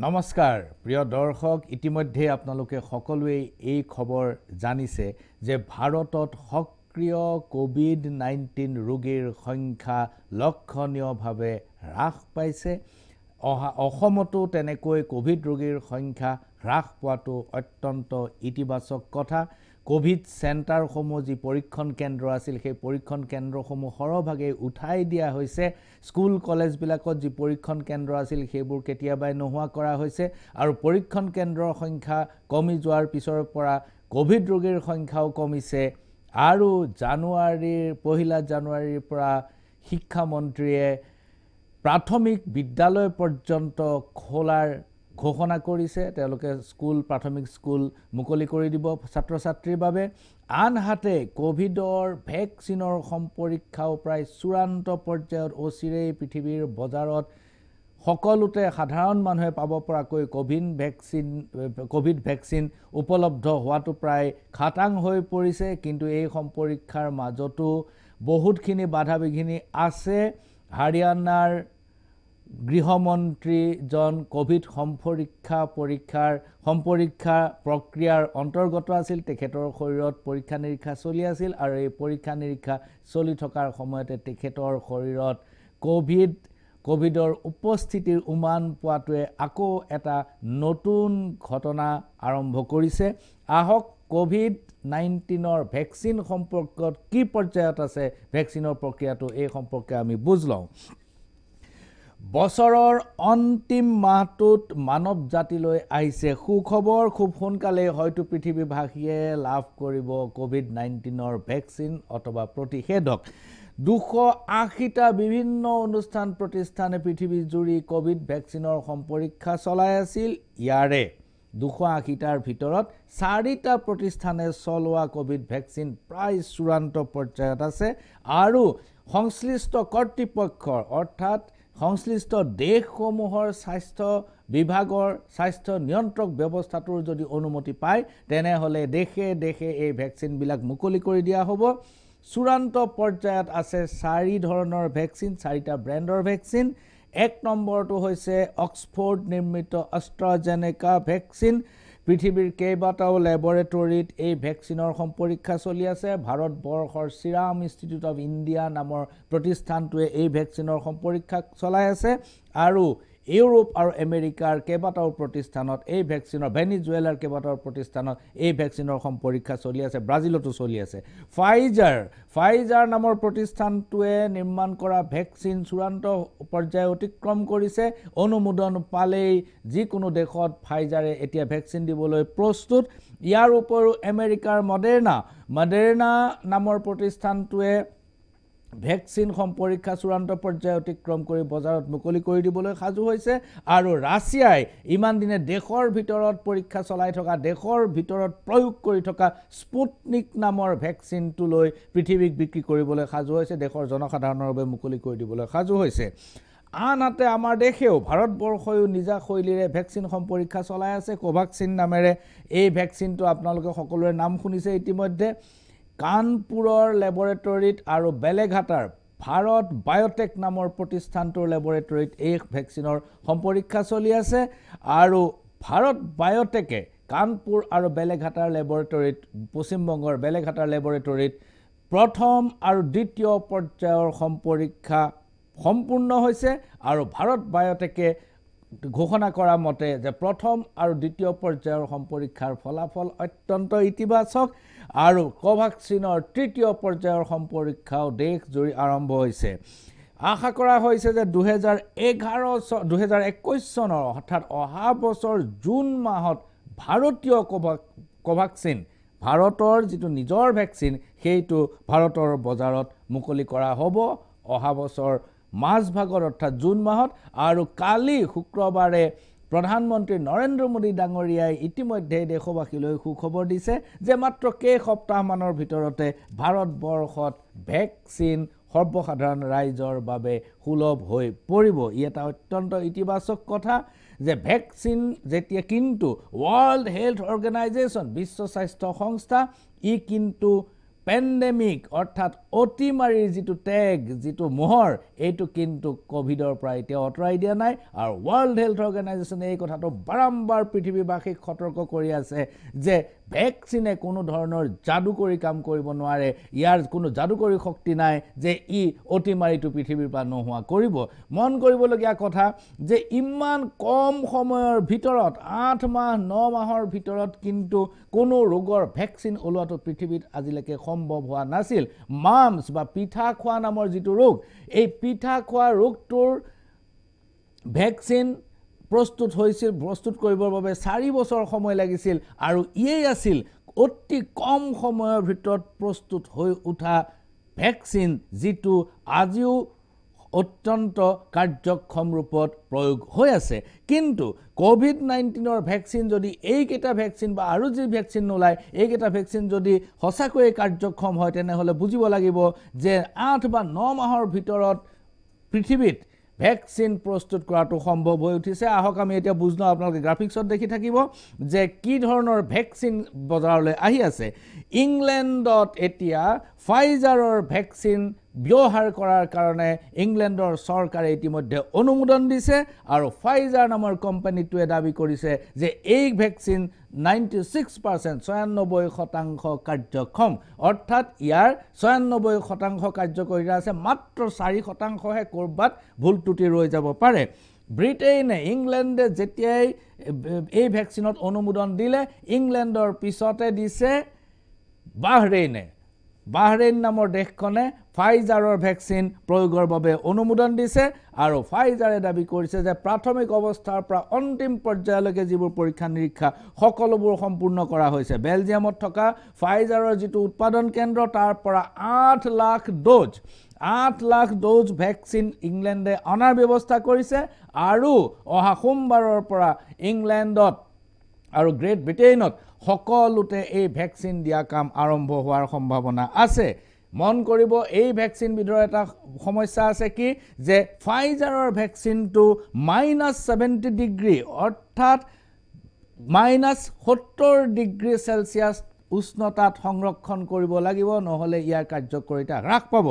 নমস্কাৰ প্ৰিয় দৰ্শক ইতিমধ্যে আপোনালোকে সকলোৱে এই খবৰ জানিছে যে ভাৰতত সক্ৰিয় কোভিড-19 ৰোগীৰ সংখ্যা লক্ষণীয়ভাৱে হ্ৰাস পাইছে অসমতো তেনেকৈ কোভিড ৰোগীৰ সংখ্যা হ্ৰাস পোৱাটো অত্যন্ত ইতিবাচক কথা কোভিড সেন্টাৰসমূহ যি পৰীক্ষণ কেন্দ্ৰ আছিল সেই পৰীক্ষণ কেন্দ্ৰসমূহ সৰভাগে উঠাই দিয়া হৈছে স্কুল কলেজবিলাকত যি পৰীক্ষণ কেন্দ্ৰ আছিল সেইবোৰ কেতিয়াবাই নোহোৱা কৰা হৈছে আৰু পৰীক্ষণ কেন্দ্ৰৰ সংখ্যা কমি যোৱাৰ পিছৰ পৰা কোভিড ৰোগীৰ সংখ্যাও কমিছে আৰু পহিলা জানুৱাৰীৰ পৰা শিক্ষা মন্ত্ৰীয়ে প্ৰাথমিক বিদ্যালয় পৰ্যন্ত খোলাৰ ঘোষণা কৰিছে তেওঁলোকে প্ৰাথমিক স্কুল মুকলি কৰি দিব ছাত্ৰ ছাত্ৰীৰ বাবে আনহাতে কোভিডৰ ভেকচিনৰ সম্পৰীক্ষাও প্ৰায় চূড়ান্ত পৰ্যায়ত অচিৰেই পৃথিৱীৰ বজাৰত সকলোতে সাধাৰণ মানুহে পাব পৰাকৈ কোভিড ভেকচিন উপলব্ধ হোৱাটো প্ৰায় খাটাং হৈ পৰিছে কিন্তু এই সম্পৰীক্ষাৰ মাজতো বহুতখিনি বাধা বিঘিনি আছে হাৰিয়ানাৰ গৃহমন্ত্ৰীজন কোভিড সম্পৰীক্ষা প্ৰক্ৰিয়াৰ অন্তৰ্গত আছিল তেখেতৰ শৰীৰত পৰীক্ষা নিৰীক্ষা চলি আছিল আৰু এই পৰীক্ষা নিৰীক্ষা চলি থকাৰ সময়তে তেখেতৰ শৰীৰত কোভিডৰ উপস্থিতিৰ উমান পোৱাটোৱে আকৌ এটা নতুন ঘটনা আৰম্ভ কৰিছে আহক কোভিড-19ৰ ভেকচিন সম্পৰ্কত কি পৰ্যায়ত আছে ভেকচিনৰ প্ৰক্ৰিয়াটো এই সম্পৰ্কে আমি বুজ লওঁ বছৰৰ অন্তিম মাহটোত মানৱ জাতিলৈ আহিছে সুখবৰ খুব সোনকালে হয়তো পৃথিৱীবাসীয়ে লাভ কৰিব কোভিড-19ৰ ভেকচিন অথবা প্ৰতিষেধক 280টা বিভিন্ন অনুষ্ঠান প্ৰতিষ্ঠানে পৃথিৱী জুৰি কোভিড ভেকচিনৰ সম্পৰীক্ষা চলাই আছিল ইয়াৰে 280টাৰ ভিতৰত 4টা প্ৰতিষ্ঠানে চলোৱা কোভিড ভেকচিন প্ৰায় চূড়ান্ত পৰ্যায়ত আছে আৰু সংশ্লিষ্ট কৰ্তৃপক্ষৰ অৰ্থাৎ সংশ্লিষ্ট দেশসমূহৰ স্বাস্থ্য বিভাগৰ স্বাস্থ্য নিয়ন্ত্ৰক ব্যৱস্থাটোৰ যদি অনুমতি পায় তেনেহলে দেশে এই ভেকচিনবিলাক মুকলি কৰি দিয়া হ'ব চূড়ান্ত পৰ্যায়ত আছে 4 ধৰণৰ ভেকচিন 4টা ব্ৰেণ্ডৰ ভেকচিন এক নম্বৰটো হৈছে অক্সফোৰ্ড নিৰ্মিত এষ্ট্ৰাজেনেকা ভেকচিন পৃথিৱীৰ কেইবাটাও ল্যাবৰেটৰীত এই ভেকচিনৰ সম্পৰীক্ষা চলি আছে ভাৰতবৰ্ষৰ সিৰাম ইনষ্টিটিউট অফ ইণ্ডিয়া নামৰ প্ৰতিষ্ঠানটোৱে এই ভেকচিনৰ সম্পৰীক্ষা চলাই আছে আৰু ইউৰোপ আৰু আমেৰিকাৰ কেইবাটাও প্ৰতিষ্ঠানত এই ভেকচিনৰ ভেনিজুৱেলাৰ কেইবাটাও প্ৰতিষ্ঠানত এই ভেকচিনৰ সম্পৰীক্ষা চলি আছে ব্ৰাজিলতো চলি আছে ফাইজাৰ নামৰ প্ৰতিষ্ঠানটোৱে নিৰ্মাণ কৰা ভেকচিন চূড়ান্ত পৰ্যায় অতিক্ৰম কৰিছে অনুমোদন পালেই যিকোনো দেশত ফাইজাৰে এতিয়া ভেকচিন দিবলৈ প্ৰস্তুত ইয়াৰ উপৰিও আমেৰিকাৰ মডেৰ্না নামৰ প্ৰতিষ্ঠানটোৱে ভেকচিন সম্পৰীক্ষা চূড়ান্ত পৰ্যায় অতিক্ৰম কৰি বজাৰত মুকলি কৰি দিবলৈ সাজু হৈছে আৰু ৰাছিয়াই ইমান দিনে দেশৰ ভিতৰত পৰীক্ষা চলাই থকা দেশৰ ভিতৰত প্ৰয়োগ কৰি থকা স্পুটনিক নামৰ ভেকচিনটো লৈ পৃথিৱীক বিক্ৰী কৰিবলৈ সাজু হৈছে দেশৰ জনসাধাৰণৰ বাবে মুকলি কৰি দিবলৈ সাজু হৈছে আনহাতে আমাৰ দেশেও ভাৰতবৰ্ষয়ো নিজা শৈলীৰে ভেকচিন সম্পৰীক্ষা চলাই আছে কোভাক্সিন নামেৰে এই ভেকচিনটো আপোনালোকে সকলোৰে নাম শুনিছে ইতিমধ্যে কানপুৰৰ ল্যাবৰেটৰীত আৰু বেলেঘাটাৰ ভাৰত বায়োটেক নামৰ প্ৰতিষ্ঠানটোৰ ল্যাবৰেটৰীত এই ভেকচিনৰ সম্পৰীক্ষা চলি আছে আৰু ভাৰত বায়োটেকে কানপুৰ আৰু বেলেঘাটাৰ ল্যাবৰেটৰীত পশ্চিমবংগৰ বেলেঘাটাৰ ল্যাবৰেটৰীত প্ৰথম আৰু দ্বিতীয় পৰ্যায়ৰ সম্পৰীক্ষা সম্পূৰ্ণ হৈছে আৰু ভাৰত বায়োটেকে ঘোষণা কৰা মতে যে প্ৰথম আৰু দ্বিতীয় পৰ্যায়ৰ সম্পৰীক্ষাৰ ফলাফল অত্যন্ত ইতিবাচক আৰু কোভাক্সিনৰ তৃতীয় পৰ্যায়ৰ সম্পৰীক্ষাও দেশ জুৰি আৰম্ভ হৈছে আশা কৰা হৈছে যে 2021 চনৰ অৰ্থাৎ অহা বছৰ জুন মাহত ভাৰতীয় কোভাক্সিন ভাৰতৰ যিটো নিজৰ ভেকচিন সেইটো ভাৰতৰ বজাৰত মুকলি কৰা হ'ব অহা বছৰ মাজভাগত অৰ্থাৎ জুন মাহত আৰু কালি শুক্ৰবাৰে প্ৰধানমন্ত্ৰী নৰেন্দ্ৰ মোদী ডাঙৰীয়াই ইতিমধ্যে দেশবাসীলৈ সুখবৰ দিছে যে মাত্ৰ কেইসপ্তাহমানৰ ভিতৰতে ভাৰতবৰ্ষত ভেকচিন সৰ্বসাধাৰণ ৰাইজৰ বাবে সুলভ হৈ পৰিব ই এটা অত্যন্ত ইতিবাচক কথা যে ভেকচিন যেতিয়া কিন্তু ওয়াৰ্ল্ড হেলথ অৰ্গানাইজেশন বিশ্ব স্বাস্থ্য সংস্থা ই কিন্তু পেণ্ডেমিক অৰ্থাৎ অতিমাৰীৰ যিটো টেগ যিটো মোহৰ এইটো কিন্তু কোভিডৰ পৰা এতিয়া অঁতৰাই দিয়া নাই আৰু ৱৰ্ল্ড হেল্থ অৰ্গেনাইজেশ্যনে এই কথাটো বাৰম্বাৰ পৃথিৱীবাসীক সতৰ্ক কৰি আছে যে ভেকচিনে কোনো ধৰণৰ যাদুকৰী কাম কৰিব নোৱাৰে ইয়াৰ কোনো যাদুকৰী শক্তি নাই যে ই অতিমাৰীটো পৃথিৱীৰ পৰা নোহোৱা কৰিব মন কৰিবলগীয়া কথা যে ইমান কম সময়ৰ ভিতৰত 8 মাহ 9 মাহৰ ভিতৰত কিন্তু কোনো ৰোগৰ ভেকচিন ওলোৱাটো পৃথিৱীত আজিলৈকে সম্ভৱ হোৱা নাছিল মামছ বা পিঠা খোৱা নামৰ যিটো ৰোগ এই পিঠা খোৱা ৰোগটোৰ ভেকচিন প্ৰস্তুত কৰিবৰ বাবে 4 বছৰ সময় লাগিছিল আৰু ইয়েই আছিল অতি কম সময়ৰ ভিতৰত প্ৰস্তুত হৈ উঠা ভেকচিন যিটো আজিও অত্যন্ত কাৰ্যক্ষম ৰূপত প্ৰয়োগ হৈ আছে কিন্তু কোভিড-19ৰ ভেকচিন যদি এইকেইটা ভেকচিন বা আৰু যি ভেকচিন নোলায় এইকেইটা ভেকচিন যদি সঁচাকৈয়ে কাৰ্যক্ষম হয় তেনেহ'লে বুজিব লাগিব যে 8 বা 9 মাহৰ ভিতৰত পৃথিৱীত ভেকচিন প্ৰস্তুত কৰাটো সম্ভৱ হৈ উঠিছে আহক আমি এতিয়া বুজ লওঁ আপোনালোকে গ্ৰাফিক্সত দেখি থাকিব যে কি ধৰণৰ ভেকচিন বজাৰলৈ আহি আছে ইংলেণ্ডত এতিয়া ফাইজাৰৰ ভেকচিন ব্যৱহাৰ কৰাৰ কাৰণে ইংলেণ্ডৰ চৰকাৰে ইতিমধ্যে অনুমোদন দিছে আৰু ফাইজাৰ নামৰ কোম্পানীটোৱে দাবী কৰিছে যে এই ভেকচিন 96% কাৰ্যক্ষম অৰ্থাৎ ইয়াৰ 96% কাৰ্যকাৰিতা আছে মাত্ৰ 4% হে কৰবাত ভুল ত্ৰুটি ৰৈ যাব পাৰে ব্ৰিটেইনে ইংলেণ্ডে যেতিয়াই এই ভেকচিনত অনুমোদন দিলে ইংলেণ্ডৰ পিছতে দিছে বাহৰেইন নামৰ দেশখনে ফাইজাৰৰ ভেকচিন প্ৰয়োগৰ বাবে অনুমোদন দিছে আৰু ফাইজাৰে দাবী কৰিছে যে প্ৰাথমিক অৱস্থাৰ পৰা অন্তিম পৰ্যায়লৈকে যিবোৰ পৰীক্ষা নিৰীক্ষা সকলোবোৰ সম্পূৰ্ণ কৰা হৈছে বেলজিয়ামত থকা ফাইজাৰৰ যিটো উৎপাদন কেন্দ্ৰ তাৰ পৰা 8 লাখ ড'জ ভেকচিন ইংলেণ্ডে অনাৰ ব্যৱস্থা কৰিছে আৰু অহা সোমবাৰৰ পৰা ইংলেণ্ডত আৰু গ্ৰেট ব্ৰিটেইনত সকলোতে এই ভেকচিন দিয়া কাম আৰম্ভ হোৱাৰ সম্ভাৱনা আছে মন কৰিব এই ভেকচিন বিধৰ এটা সমস্যা আছে কি যে ফাইজাৰৰ ভেকচিনটো -70 ডিগ্ৰী অৰ্থাৎ -70 ডিগ্ৰী সেলসিয়াছ উষ্ণতাত সংৰক্ষণ কৰিব লাগিব নহলে ইয়াৰ কাৰ্যকাৰিতা হ্ৰাস পাব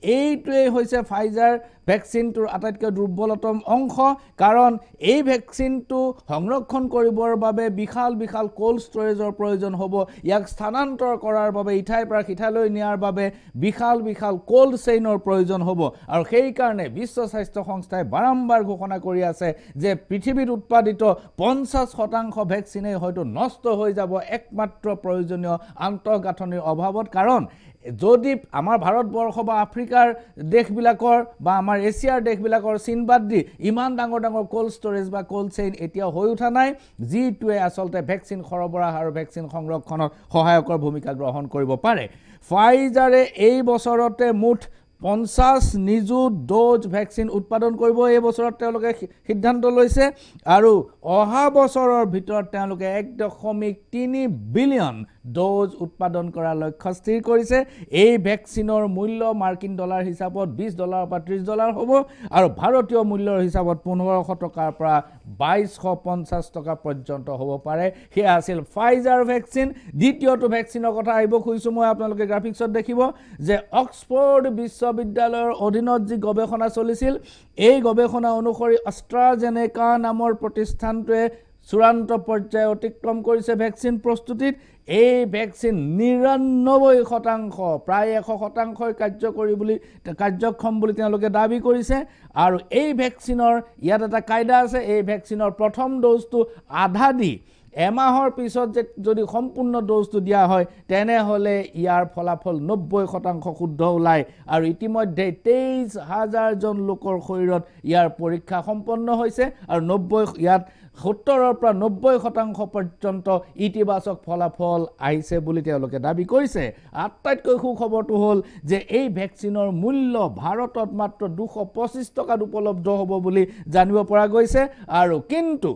এইটোৱে হৈছে ফাইজাৰ ভেকচিনটোৰ আটাইতকৈ দুৰ্বলতম অংশ কাৰণ এই ভেকচিনটো সংৰক্ষণ কৰিবৰ বাবে বিশাল কোল্ড ষ্টৰেজৰ প্ৰয়োজন হ'ব ইয়াক স্থানান্তৰ কৰাৰ বাবে ইঠাইৰ পৰা সিঠাইলৈ নিয়াৰ বাবে বিশাল কোল্ড চেইনৰ প্ৰয়োজন হ'ব আৰু সেই কাৰণে বিশ্ব স্বাস্থ্য সংস্থাই বাৰম্বাৰ ঘোষণা কৰি আছে যে পৃথিৱীত উৎপাদিত 50% ভেকচিনে হয়তো নষ্ট হৈ যাব একমাত্ৰ প্ৰয়োজনীয় আন্তঃগাঁথনিৰ অভাৱত কাৰণ যদি আমাৰ ভাৰতবৰ্ষ বা আফ্ৰিকাৰ দেশবিলাকৰ বা আমাৰ এছিয়াৰ দেশবিলাকৰ চীন বাদ দি ইমান ডাঙৰ কোল্ড ষ্টৰেজ বা কোল্ড চেইন এতিয়া হৈ উঠা নাই যিটোৱে আচলতে ভেকচিন সৰবৰাহ আৰু ভেকচিন সংৰক্ষণত সহায়কৰ ভূমিকা গ্ৰহণ কৰিব পাৰে ফাইজাৰে এই বছৰতে মুঠ 50 নিযুত ড'জ ভেকচিন উৎপাদন কৰিব এই বছৰত তেওঁলোকে সিদ্ধান্ত লৈছে আৰু অহা বছৰৰ ভিতৰত তেওঁলোকে 1.3 বিলিয়ন ড'জ উৎপাদন কৰাৰ লক্ষ্য স্থিৰ কৰিছে এই ভেকচিনৰ মূল্য মাৰ্কিন ডলাৰ হিচাপত $20 পৰা $30 হ'ব আৰু ভাৰতীয় মূল্যৰ হিচাপত 1500 টকাৰ পৰা 2250 টকা পৰ্যন্ত হ'ব পাৰে হেয়া আছিল ফাইজাৰ ভেকচিন দ্বিতীয়টো ভেকচিনৰ কথা আহিব খুজিছো মই আপোনালোকে গ্ৰাফিক্সত দেখিব যে অক্সফৰ্ড বিশ্ববিদ্যালয়ৰ অধীনত যি গৱেষণা চলিছিল এই গৱেষণা অনুসৰি অষ্ট্ৰাজেনেকা নামৰ প্ৰতিষ্ঠানটোৱে চূড়ান্ত পৰ্যায় অতিক্ৰম কৰিছে ভেকচিন প্ৰস্তুতিত এই ভেকচিন 99% প্ৰায় 100% কাৰ্যক্ষম বুলি তেওঁলোকে দাবী কৰিছে আৰু এই ভেকচিনৰ ইয়াত এটা কায়দা আছে এই ভেকচিনৰ প্ৰথম ড'জটো আধা দি এমাহৰ পিছত যদি সম্পূৰ্ণ ড'জটো দিয়া হয় তেনেহলে ইয়াৰ ফলাফল 90% শুদ্ধ ওলাই আৰু ইতিমধ্যে 23000 জন লোকৰ শৰীৰত ইয়াৰ পৰীক্ষা সম্পন্ন হৈছে আৰু 70ৰ পৰা 90% পৰ্যন্ত ইতিবাচক ফলাফল আহিছে বুলি তেওঁলোকে দাবী কৰিছে আটাইতকৈ সুখবৰটো হ'ল যে এই ভেকচিনৰ মূল্য ভাৰতত মাত্ৰ 225 টকাত উপলব্ধ হ'ব বুলি জানিব পৰা গৈছে আৰু কিন্তু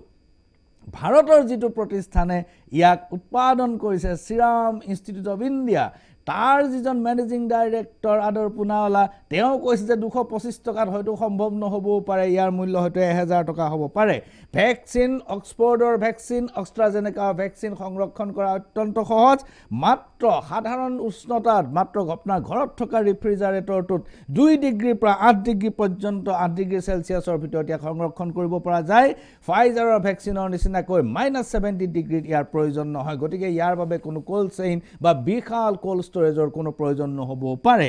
ভাৰতৰ যিটো প্ৰতিষ্ঠানে ইয়াক উৎপাদন কৰিছে সিৰাম ইনষ্টিটিউট অফ ইণ্ডিয়া তাৰ যিজন মেনেজিং ডাইৰেক্টৰ আদৰ পুনাৱালা তেওঁ কৈছে যে 225 টকাত হয়তো সম্ভৱ নহবও পাৰে ইয়াৰ মূল্য হয়তো 1000 টকা হ'ব পাৰে ভ্যাকচিন অক্সফৰ্ডৰ ভ্যাকচিন অস্ট্ৰাজেনেকা ভ্যাকচিন সংৰক্ষণ কৰা অত্যন্ত সহজ মাত্ৰ সাধাৰণ উষ্ণতাত মাত্ৰ আপোনাৰ ঘৰত থকা ৰেফ্ৰিজাৰেটৰটোত 2 ডিগ্ৰীৰ পৰা 8 ডিগ্ৰী পৰ্যন্ত 8 ডিগ্ৰী সেলসিয়াছৰ ভিতৰত ইয়াক সংৰক্ষণ কৰিব পৰা যায় ফাইজাৰৰ ভ্যাকচিনৰ নিচিনাকৈ -70 ডিগ্ৰীত ইয়াৰ প্ৰয়োজন নহয় গতিকে ইয়াৰ বাবে কোনো কোল্ড চেইন বা বিশাল কোল্ড ষ্টৰেজৰ কোনো প্ৰয়োজন নহব পাৰে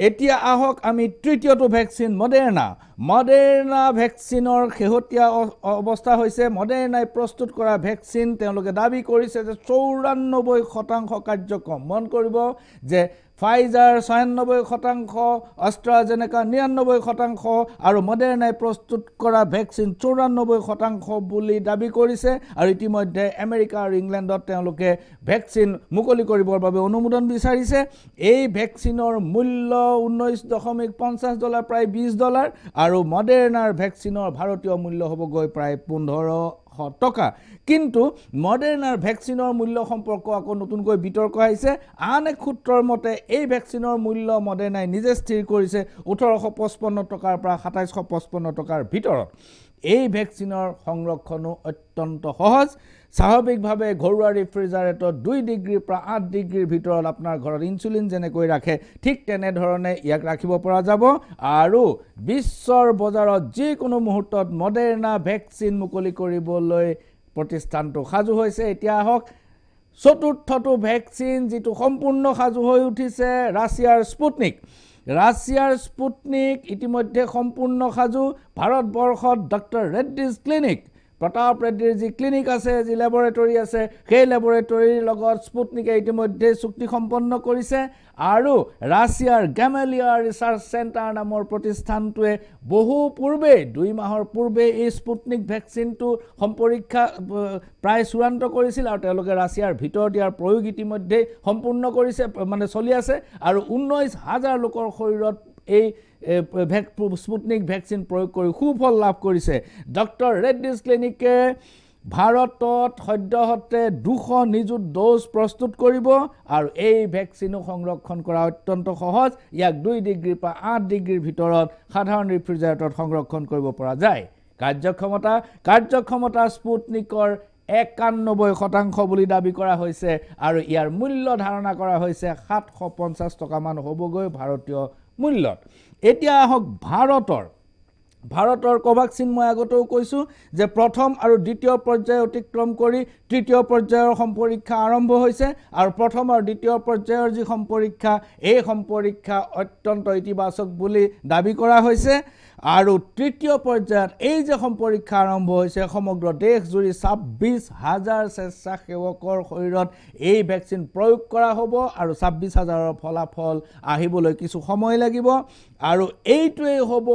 এতিয়া আহক আমি তৃতীয়টো ভ্যাকচিন মডাৰ্না ভ্যাকচিনৰ শেহতীয়া অৱস্থা হৈছে মডাৰ্নাই প্ৰস্তুত কৰা ভ্যাকচিন তেওঁলোকে দাবী কৰিছে যে 94% কাৰ্যক্ষম মন কৰিব যে ফাইজাৰ 96% অস্ট্ৰাজেনেকা 99% আৰু মডাৰ্নাই প্ৰস্তুত কৰা ভ্যাকচিন 94% বুলি দাবী কৰিছে আৰু ইতিমধ্যে আমেৰিকা আৰু ইংলেণ্ডত তেওঁলোকে ভ্যাকচিন মুকলি কৰিবৰ বাবে অনুমোদন বিচাৰিছে এই ভ্যাকচিনৰ মূল্য $19.50 প্ৰায় $20 আৰু মডাৰ্নাৰ ভ্যাকচিনৰ ভাৰতীয় মূল্য হ'ব গৈ প্ৰায় 1500 টকা কিন্তু মডাৰ্নাৰ ভ্যাকচিনৰ মূল্য সম্পৰ্ক আকৌ নতুনকৈ বিতৰ্ক আহিছে আন এক সূত্ৰৰ মতে এই ভ্যাকচিনৰ মূল্য মডাৰ্নাই নিজে স্থিৰ কৰিছে 1855 টকাৰ পৰা 2755 টকাৰ ভিতৰত এই ভ্যাকচিনৰ সংৰক্ষণো অত্যন্ত সহজ স্বাভাৱিকভাৱে ঘৰুৱা ৰেফ্ৰিজাৰেটৰত 2 ডিগ্ৰীৰ পৰা 8 ডিগ্ৰীৰ ভিতৰত আপোনাৰ ঘৰত ইনসুলিন যেনেকৈ ৰাখে ঠিক তেনে ধৰণে ইয়াক ৰাখিব পৰা যাব আৰু বিশ্বৰ বজাৰত যিকোনো মুহূৰ্তত মডাৰ্না ভ্যাকচিন মুকলি কৰিবলৈ প্ৰতিষ্ঠানটো সাজু হৈছে এতিয়া আহক চতুৰ্থটো ভ্যাকচিন যেটো সম্পূৰ্ণ সাজু হৈ উঠিছে ৰাছিয়াৰ স্পুটনিক ইতিমধ্যে সম্পূৰ্ণ সাজু ভাৰতবৰ্ষত ডক্টৰ ৰেড্ডিজ ক্লিনিক প্ৰতাপ ৰেড্ডিৰ যি ক্লিনিক আছে যি ল্যাবৰেটৰী আছে সেই ল্যাবৰেটৰীৰ লগত স্পুটনিকে ইতিমধ্যে চুক্তি সম্পন্ন কৰিছে আৰু ৰাছিয়াৰ গ্যামালিয়া ৰিসাৰ্চ সেন্টাৰ নামৰ প্ৰতিষ্ঠানটোৱে বহু পূৰ্বে 2 মাহৰ পূৰ্বে এই স্পুটনিক ভ্যাকচিনটো সম্পৰীক্ষা প্ৰায় চূড়ান্ত কৰিছিল আৰু তেওঁলোকে ৰাছিয়াৰ ভিতৰত ইয়াৰ প্ৰয়োগ ইতিমধ্যে সম্পূৰ্ণ কৰিছে মানে চলি আছে আৰু 19000 লোকৰ শৰীৰত এই স্পুটনিক ভ্যাকচিন প্ৰয়োগ কৰি সুফল লাভ কৰিছে ডক্টৰ ৰেড্ডিজ ক্লিনিকে ভাৰতত সদ্যহতে 200 নিযুত ডোজ প্ৰস্তুত কৰিব আৰু এই ভ্যাকচিনো সংৰক্ষণ কৰা অত্যন্ত সহজ ইয়াক 2 ডিগ্ৰীৰ পৰা 8 ডিগ্ৰীৰ ভিতৰত সাধাৰণ ৰেফ্ৰিজাৰেটৰত সংৰক্ষণ কৰিব পৰা যায় কাৰ্যক্ষমতা স্পুটনিকৰ 91% বুলি দাবী কৰা হৈছে আৰু ইয়াৰ মূল্য ধাৰণা কৰা হৈছে 750 টকা মান হ'বগৈ ভাৰতীয় মূল্যত এতিয়া আহক ভাৰতৰ কোভাক্সিন মই আগতেও কৈছো যে প্ৰথম আৰু দ্বিতীয় পৰ্যায় অতিক্ৰম কৰি তৃতীয় পৰ্যায়ৰ সম্পৰীক্ষা আৰম্ভ হৈছে আৰু প্ৰথম আৰু দ্বিতীয় পৰ্যায়ৰ যি সম্পৰীক্ষা এই সম্পৰীক্ষা অত্যন্ত ইতিবাচক বুলি দাবী কৰা হৈছে আৰু তৃতীয় পৰ্যায়ত এই যে সম্পৰীক্ষা আৰম্ভ হৈছে সমগ্ৰ দেশ জুৰি 26000 স্বেচ্ছাসেৱকৰ শৰীৰত এই ভ্যাকচিন প্ৰয়োগ কৰা হ'ব আৰু 26000ৰ ফলাফল আহিবলৈ কিছু সময় লাগিব আৰু এইটোৱে হ'ব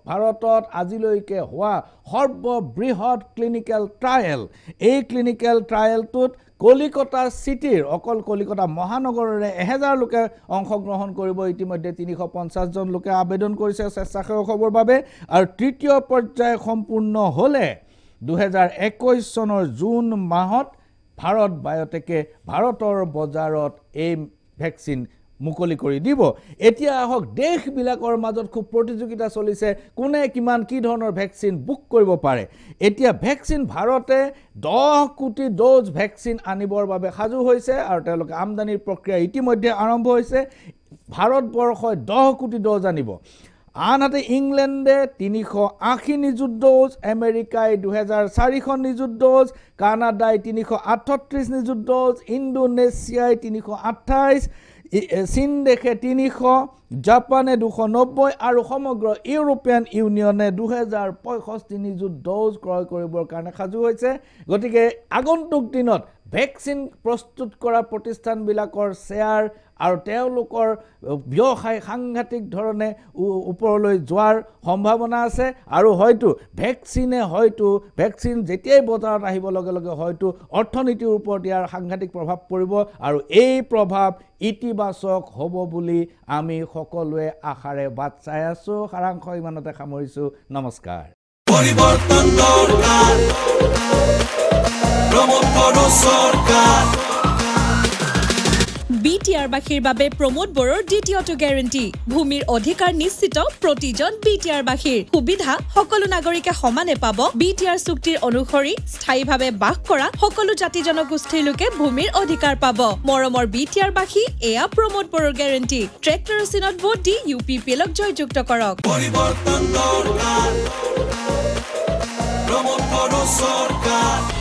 ভাৰতত আজিলৈকে হোৱা সৰ্ববৃহৎ ক্লিনিক্যাল ট্ৰায়েল এই ক্লিনিক্যাল ট্ৰায়েলটোত কলিকতা সিটিৰ অকল কলিকতা মহানগৰৰে 1000 লোকে অংশগ্ৰহণ কৰিব ইতিমধ্যে 350 জন লোকে আবেদন কৰিছে স্বেচ্ছাসেৱকৰ বাবে আৰু তৃতীয় পৰ্যায় সম্পূৰ্ণ হলে 2021 চনৰ জুন মাহত ভাৰত বায়োটেকে ভাৰতৰ বজাৰত এই ভ্যাকচিন মুকলি কৰি দিব এতিয়া আহক দেশবিলাকৰ মাজত খুব প্ৰতিযোগিতা চলিছে কোনে কিমান কি ধৰণৰ ভ্যাকচিন বুক কৰিব পাৰে এতিয়া ভ্যাকচিন ভাৰতে 10 কোটি ডোজ ভ্যাকচিন আনিবৰ বাবে সাজু হৈছে আৰু তেওঁলোকে আমদানিৰ প্ৰক্ৰিয়া ইতিমধ্যে আৰম্ভ হৈছে ভাৰতবৰ্ষই 10 কোটি ডোজ আনিব আনহাতে ইংলেণ্ডে 380 নিযুত ডোজ আমেৰিকাই 2400 নিযুত ডোজ কানাডাই 338 নিযুত ডোজ ইণ্ডোনেছিয়াই 328 চীন দেশে 300 জাপানে 290 আৰু সমগ্ৰ ইউৰোপিয়ান ইউনিয়নে 2065 নিযুত ডোজ ক্ৰয় কৰিবৰ কাৰণে সাজু হৈছে গতিকে আগন্তুক দিনত ভ্যাকচিন প্ৰস্তুত কৰা প্ৰতিষ্ঠানবিলাকৰ শেয়াৰ আৰু তেওঁলোকৰ ব্যৱসায় সাংঘাতিক ধৰণে ওপৰলৈ যোৱাৰ সম্ভাৱনা আছে আৰু হয়তো ভ্যাকচিন যেতিয়াই বজাৰত আহিব লগে লগে হয়তো অৰ্থনীতিৰ ওপৰত ইয়াৰ সাংঘাতিক প্ৰভাৱ পৰিব আৰু এই প্ৰভাৱ ইতিবাচক হ'ব বুলি আমি সকলোৱে আশাৰে বাট চাই আছো সাৰাংশ ইমানতে সামৰিছো নমস্কাৰ পৰিৱৰ্তন দৰকাৰ প্ৰমোদ সৰকাৰ বিটিআৰবাসীৰ বাবে প্ৰমোদ বড়োৰ দ্বিতীয়টো গ্যাৰান্টি ভূমিৰ অধিকাৰ নিশ্চিত প্ৰতিজন বিটিআৰবাসীৰ সুবিধা সকলো নাগৰিকে সমানে পাব বিটিআৰ চুক্তিৰ অনুসৰি স্থায়ীভাৱে বাস কৰা সকলো জাতি জনগোষ্ঠীৰ লোকে ভূমিৰ অধিকাৰ পাব মৰমৰ বিটিআৰবাসী এয়া প্ৰমোদ বড়োৰ গ্যাৰান্টি ট্ৰেক্টৰ চিনত ভোট দি ইউপিপিএলক জয়যুক্ত কৰক পৰিবৰ্তন দৰকাৰ প্ৰমোদ বড়ো সৰকাৰ